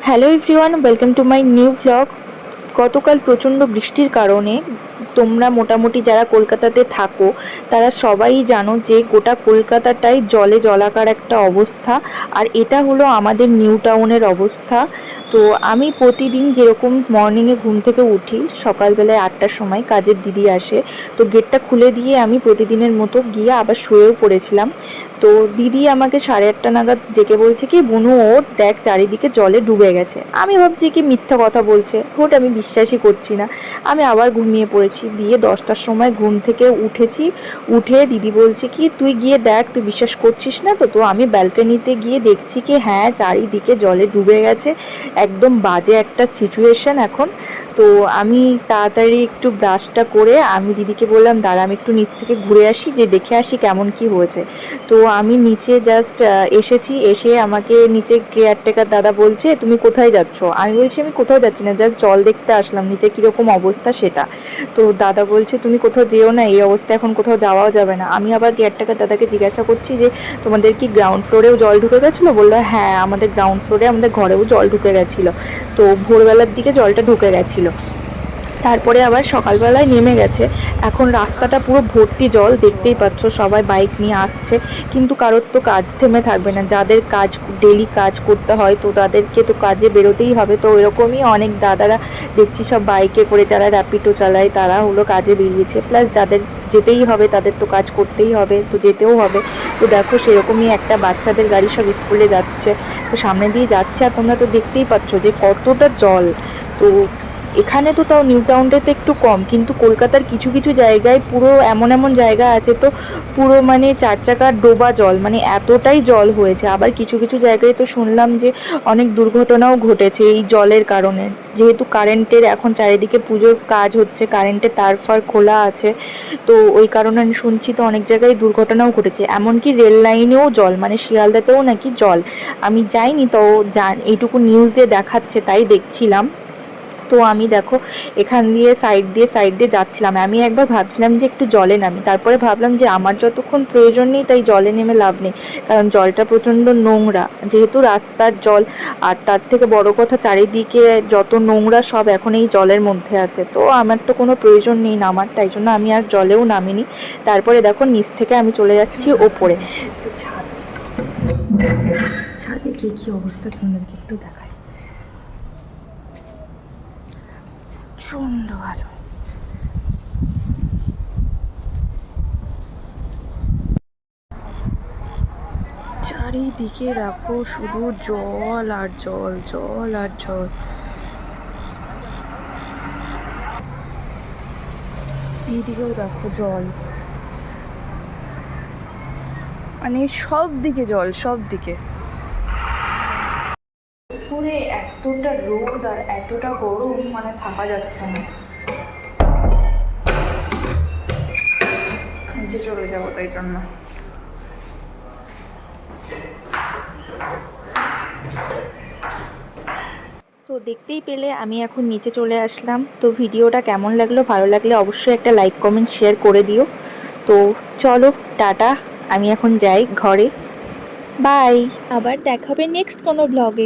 Hello everyone, welcome to my new vlog. গতকাল প্রচণ্ড বৃষ্টির কারণে তোমরা মোটামুটি যারা কলকাতাতে থাকো তারা সবাই জানো যে গোটা কলকাতাটাই জলে জলাকার একটা অবস্থা। আর এটা হলো আমাদের নিউ টাউনের অবস্থা। তো আমি প্রতিদিন যেরকম মর্নিংয়ে ঘুম থেকে উঠি সকালবেলায় 8টার সময়, কাজের দিদি আসে, তো গেটটা খুলে দিয়ে আমি প্রতিদিনের মতো গিয়ে আবার শুয়েও পড়েছিলাম। তো দিদি আমাকে 8:30 নাগাদ ডেকে বলছে কি, বুনু ওঠ, দেখ চারিদিকে জলে ডুবে গেছে। আমি ভাবছি কি মিথ্যা কথা বলছে, ওঠ, আমি বিশ্বাসই করছি না। আমি আবার ঘুমিয়ে পড়েছি। দিয়ে 10টার সময় ঘুম থেকে উঠেছি। উঠে দিদি বলছে কি, তুই গিয়ে দেখ, তুই বিশ্বাস করছিস না তো? তো আমি ব্যালকনিতে গিয়ে দেখছি কি হ্যাঁ, চারিদিকে জলে ডুবে গেছে। একদম বাজে একটা সিচুয়েশন এখন। তো আমি তাড়াতাড়ি একটু ব্রাশটা করে আমি দিদিকে বললাম, দাঁড়া আমি একটু নিচ থেকে ঘুরে আসি, যে দেখে আসি কেমন কি হয়েছে। তো আমি নিচে জাস্ট এসেছি, এসে আমাকে নিচে কেয়ারটেকার দাদা বলছে, তুমি কোথায় যাচ্ছ? আমি বলছি আমি কোথাও যাচ্ছি না, জাস্ট জল দেখতে আসলাম নিচে কীরকম অবস্থা সেটা। তো দাদা বলছে তুমি কোথাও যেও না, এই অবস্থা এখন কোথাও যাওয়াও যাবে না। আমি আবার কেয়ারটেকার দাদাকে জিজ্ঞাসা করছি যে তোমাদের কি গ্রাউন্ড ফ্লোরেও জল ঢুকে গেছিলো? বললো হ্যাঁ, আমাদের গ্রাউন্ড ফ্লোরে আমাদের ঘরেও জল ঢুকে গেছিলো। তো ভোরবেলার দিকে জলটা ঢুকে গেছিলো, তারপরে আবার সকালবেলায় নেমে গেছে। এখন রাস্তাটা পুরো ভর্তি জল, দেখতেই পাচ্ছ সবাই বাইক নিয়ে আসছে। কিন্তু কারোর তো কাজ থেমে থাকবে না, যাদের কাজ ডেলি কাজ করতে হয় তো তাদেরকে তো কাজে বেরোতেই হবে। তো এরকমই অনেক দাদারা দেখছি সব বাইকে করে, যারা র্যাপিডো চালায় তারা হলো কাজে বেরিয়েছে, প্লাস যাদের যেতেই হবে তাদের তো কাজ করতেই হবে, তো যেতেও হবে। তো দেখো সেরকমই একটা বাচ্চাদের গাড়ি সব স্কুলে যাচ্ছে, তো সামনে দিয়ে যাচ্ছে। আর তোমরা তো দেখতেই পাচ্ছ যে কতটা জল। তো এখানে তো তাও নিউ টাউনটাতে একটু কম, কিন্তু কলকাতার কিছু কিছু জায়গায় পুরো এমন এমন জায়গা আছে তো পুরো মানে 4 চাকার ডোবা জল, মানে এতটাই জল হয়েছে। আবার কিছু কিছু জায়গায় তো শুনলাম যে অনেক দুর্ঘটনাও ঘটেছে এই জলের কারণে। যেহেতু কারেন্টের এখন চারিদিকে পুজোর কাজ হচ্ছে, কারেন্টের তার ফার খোলা আছে, তো ওই কারণে আমি শুনছি তো অনেক জায়গায় দুর্ঘটনাও ঘটেছে। এমনকি রেল লাইনেও জল, মানে শিয়ালদাতেও নাকি জল। আমি যাইনি, তো এইটুকু নিউজে দেখাচ্ছে তাই দেখছিলাম। তো আমি দেখো এখান দিয়ে সাইড দিয়ে যাচ্ছিলাম। আমি একবার ভাবছিলাম যে একটু জলে নামি, তারপরে ভাবলাম যে আমার যতক্ষণ প্রয়োজন নেই তাই জলে নেমে লাভ নেই, কারণ জলটা প্রচণ্ড নোংরা, যেহেতু রাস্তার জল। আর তার থেকে বড় কথা, চারিদিকে যত নোংরা সব এখন এই জলের মধ্যে আছে। তো আমার তো কোনো প্রয়োজন নেই নামার, তাই জন্য আমি আর জলেও নামিনি। তারপরে দেখো নিচ থেকে আমি চলে যাচ্ছি ওপরে। ছাদে কি অবস্থা তোমাদেরকে একটু দেখাই। প্রচণ্ড ভালো। চারিদিকে দেখো শুধু জল আর জল, জল আর জল। এইদিকেও দেখো জল, মানে সব দিকে জল, সব দিকে। পুরে এতটা রোদ আর এতটা গরম, মানে থাকা যাচ্ছে না। নিচে চলে যাবো তাই জন্য। তো দেখতেই পেলে আমি এখন নিচে চলে আসলাম। তো ভিডিওটা কেমন লাগলো, ভালো লাগলে অবশ্যই একটা লাইক কমেন্ট শেয়ার করে দিও। তো চলো টাটা, আমি এখন যাই ঘরে। বাই, আবার দেখা হবে নেক্সট কোনো ব্লগে।